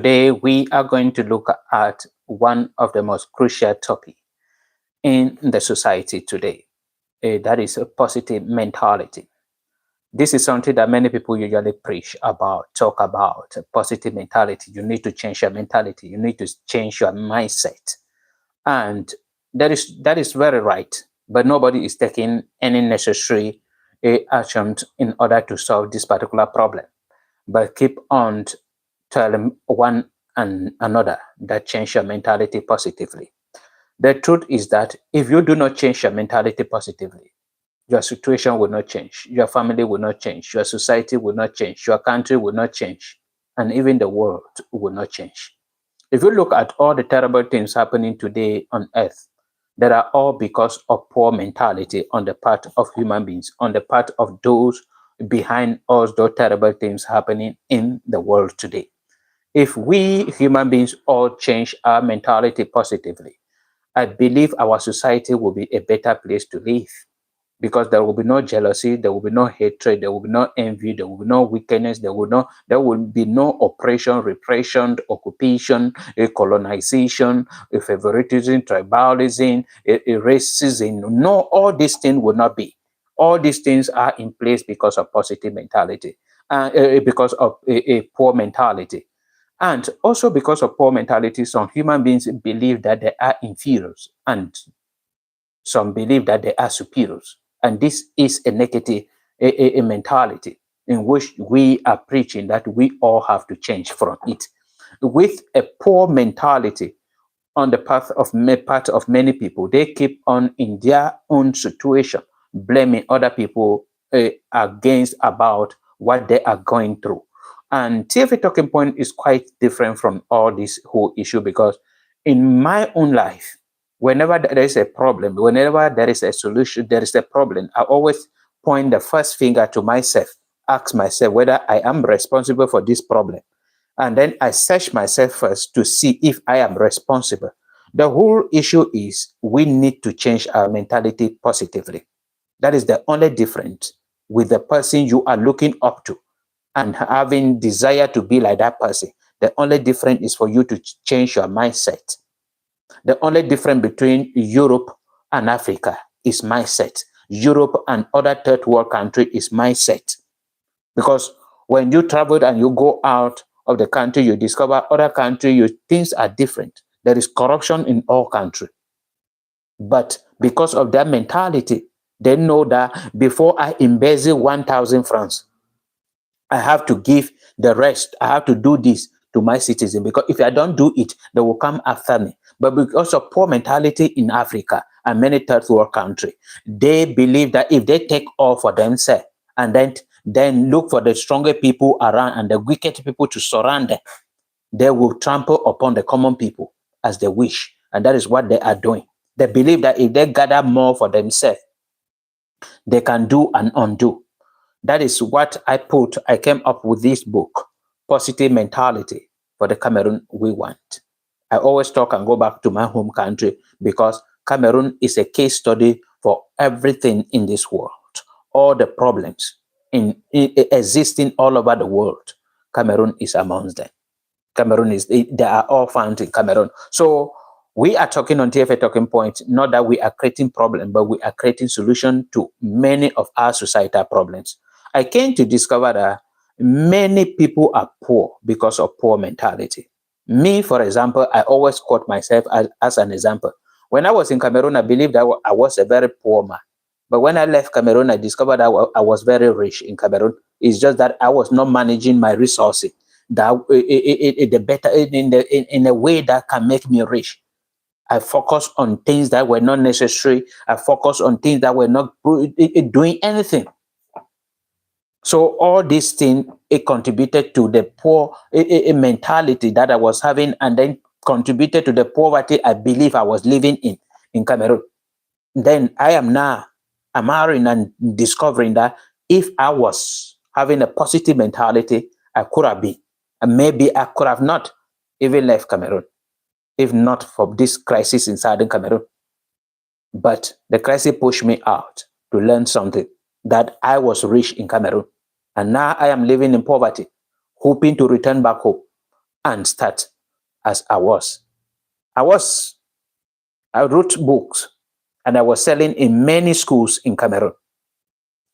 Today, we are going to look at one of the most crucial topics in the society today. That is a positive mentality. This is something that many people usually preach about, talk about positive mentality. You need to change your mentality. You need to change your mindset. And that is very right. But nobody is taking any necessary actions in order to solve this particular problem. But keep on telling one and another that change your mentality positively. The truth is that if you do not change your mentality positively, your situation will not change, your family will not change, your society will not change, your country will not change, and even the world will not change. If you look at all the terrible things happening today on earth, that are all because of poor mentality on the part of human beings, on the part of those behind all those terrible things happening in the world today. If we human beings all change our mentality positively, I believe our society will be a better place to live because there will be no jealousy, there will be no hatred, there will be no envy, there will be no wickedness, there will be no oppression, repression, occupation, a colonization, a favoritism, tribalism, a racism. No, all these things will not be. All these things are in place because of positive mentality, because of a poor mentality. And also because of poor mentality, some human beings believe that they are inferiors and some believe that they are superiors. And this is a negative a mentality in which we are preaching that we all have to change from it. With a poor mentality on the part of many people, they keep on in their own situation, blaming other people against about what they are going through. And TFA Talking Point is quite different from all this whole issue because in my own life, whenever there is a problem, whenever there is a solution, there is a problem, I always point the first finger to myself, ask myself whether I am responsible for this problem. And then I search myself first to see if I am responsible. The whole issue is we need to change our mentality positively. That is the only difference with the person you are looking up to and having desire to be like that person. The only difference is for you to change your mindset. The only difference between Europe and Africa is mindset. Europe and other third world country is mindset. Because when you travel and you go out of the country, you discover other country, things are different. There is corruption in all countries. But because of that mentality, they know that before I embezzle 1,000 francs, I have to give the rest. I have to do this to my citizen because if I don't do it, they will come after me. But because of poor mentality in Africa and many third world countries, they believe that if they take all for themselves and then look for the stronger people around and the wicked people to surround them, they will trample upon the common people as they wish. And that is what they are doing. They believe that if they gather more for themselves, they can do and undo. That is what I came up with this book, Positive Mentality for the Cameroon We Want. I always talk and go back to my home country because Cameroon is a case study for everything in this world. All the problems existing all over the world, Cameroon is amongst them. They are all found in Cameroon. So we are talking on TFA Talking Point, not that we are creating problems, but we are creating solution to many of our societal problems. I came to discover that many people are poor because of poor mentality. Me, for example, I always quote myself as an example. When I was in Cameroon, I believed that I was a very poor man. But when I left Cameroon, I discovered that I was very rich in Cameroon. It's just that I was not managing my resources that the better in a way that can make me rich. I focus on things that were not necessary. I focus on things that were not doing anything. So all these things it contributed to the poor mentality that I was having, and then contributed to the poverty I believe I was living in Cameroon. Then I am now marrying and discovering that if I was having a positive mentality, I could have been. And maybe I could have not even left Cameroon if not for this crisis in southern Cameroon. But the crisis pushed me out to learn something that I was rich in Cameroon. And now I am living in poverty, hoping to return back home. and start as I was. I wrote books and I was selling in many schools in Cameroon.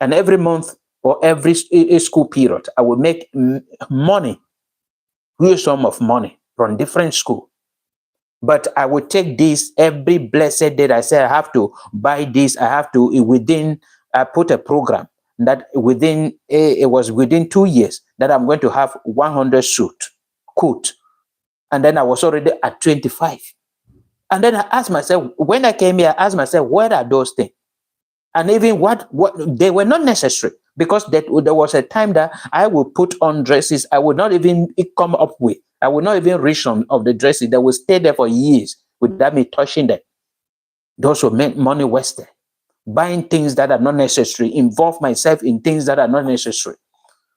And every month or every school period, I would make money, huge sum of money from different schools. But I would take this every blessed day. I said, I have to buy this. I have to, I put a program that it was within 2 years that I'm going to have 100 coat. And then I was already at 25. And then I asked myself, when I came here, I asked myself, where are those things? And even what they were not necessary, because there was a time that I would put on dresses I would not even come up with. I would not even reach on of the dresses that would stay there for years without me touching them. Those were money wasted. Buying things that are not necessary, involve myself in things that are not necessary.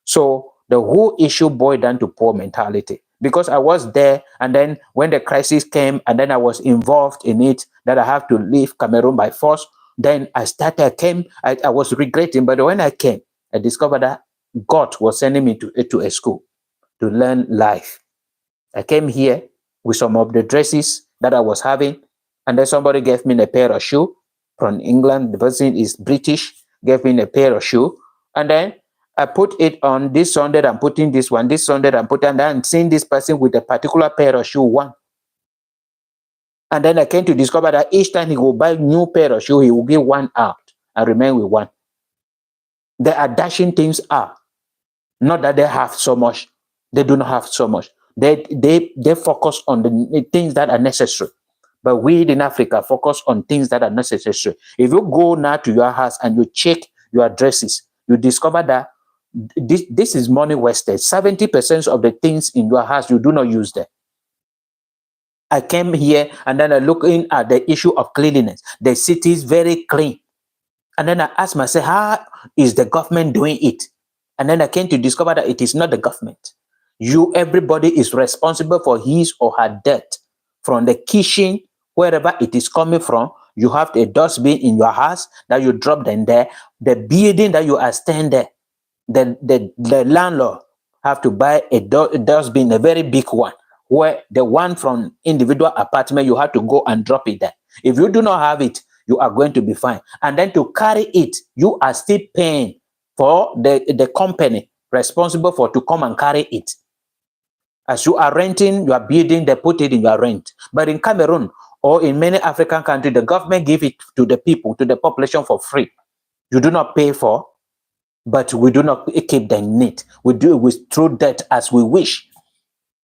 So the whole issue boiled down to poor mentality, because I was there, and then when the crisis came, and then I was involved in it, that I have to leave Cameroon by force. Then I was regretting, but when I came, I discovered that God was sending me to a school to learn life. I came here with some of the dresses that I was having, and then somebody gave me a pair of shoes from England. The person is British, gave me a pair of shoes, and then I put it on this Sunday. I'm putting this one. This Sunday I'm putting, and I'm seeing this person with a particular pair of shoes, one. And then I came to discover that each time he will buy new pair of shoes, he will give one out and remain with one. They are dashing things out. Not that they have so much. They do not have so much. They focus on the things that are necessary. But we in Africa focus on things that are necessary. If you go now to your house and you check your dresses, you discover that this is money wasted. 70% of the things in your house, you do not use them. I came here and then I look in at the issue of cleanliness. The city is very clean. And then I asked myself, how is the government doing it? And then I came to discover that it is not the government. Everybody is responsible for his or her debt. From the kitchen, wherever it is coming from, you have a dustbin in your house that you drop them there. The building that you are staying there, the landlord have to buy a dustbin, a very big one, where the one from individual apartment, you have to go and drop it there. If you do not have it, you are going to be fine. And then to carry it, you are still paying for the company responsible for to come and carry it. As you are renting your building, they put it in your rent. But in Cameroon or in many African countries, the government give it to the people, to the population for free. You do not pay for, but we do not keep them neat. We do it with through debt as we wish.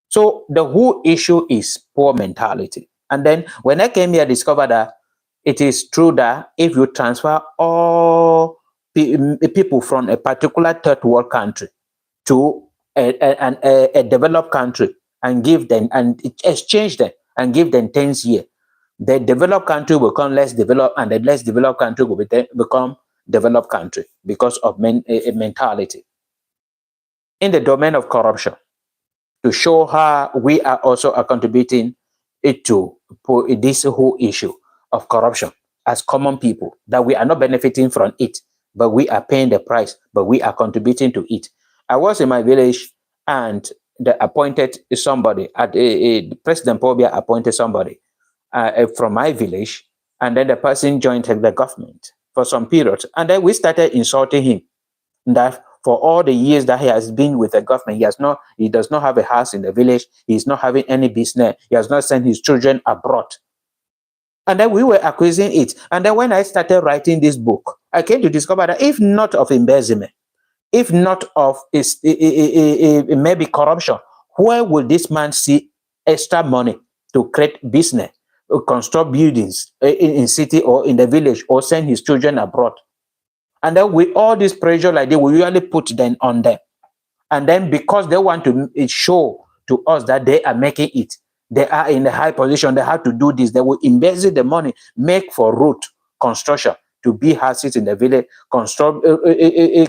So the whole issue is poor mentality. And then when I came here, I discovered that it is true that if you transfer all people from a particular third world country to a developed country and give them and exchange them and give them 10 years, the developed country will become less developed, and the less developed country will become developed country because of mentality. In the domain of corruption, to show how we are also contributing to this whole issue of corruption as common people, that we are not benefiting from it, but we are paying the price, but we are contributing to it. I was in my village, and they appointed somebody, President Pobia appointed somebody from my village, and then the person joined the government for some period, and then we started insulting him that for all the years that he has been with the government, he does not have a house in the village. He's not having any business. He has not sent his children abroad. And then we were accusing it. And then when I started writing this book, I came to discover that if not of embezzlement, if not of maybe corruption, where will this man see extra money to create business, construct buildings in city or in the village, or send his children abroad? And then with all this pressure like this, we usually put them on them. And then because they want to show to us that they are making it, they are in a high position, they have to do this. They will embezzle the money, make for road construction, to build houses in the village, construct,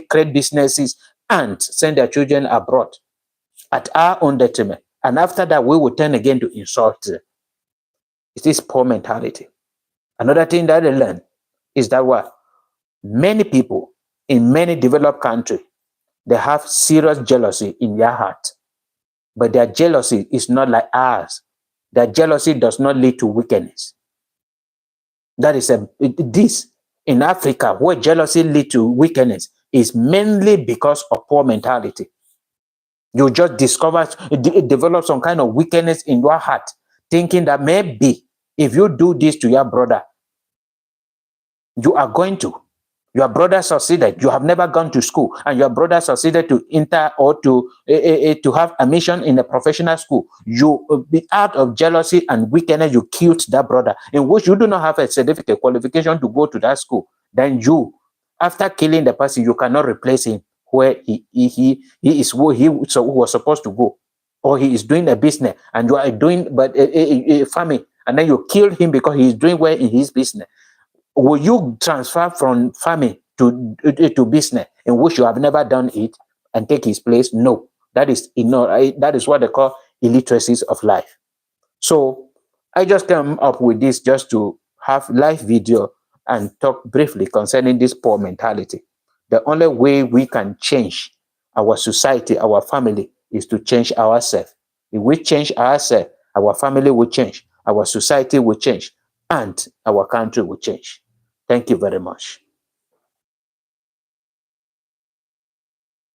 create businesses, and send their children abroad at our own detriment. And after that, we will turn again to insult them. It is poor mentality. Another thing that I learned is that what? Many people in many developed countries, they have serious jealousy in their heart. but their jealousy is not like ours. Their jealousy does not lead to wickedness. That is this in Africa, where jealousy leads to wickedness, is mainly because of poor mentality. You just develop some kind of wickedness in your heart, thinking that maybe if you do this to your brother, you are going to. Your brother succeeded. You have never gone to school, and your brother succeeded to enter or to have admission in a professional school. You, out of jealousy and wickedness, you killed that brother, in which you do not have a certificate qualification to go to that school. Then you, after killing the person, you cannot replace him where he is where he was supposed to go, or he is doing a business, and you are doing a farming, and then you kill him because he is doing well in his business. Will you transfer from farming to business in which you have never done it and take his place? No, that is that is what they call illiteracies of life. So I just came up with this just to have live video and talk briefly concerning this poor mentality. The only way we can change our society, our family, is to change ourselves. If we change ourselves, our family will change, our society will change, and our country will change. Thank you very much.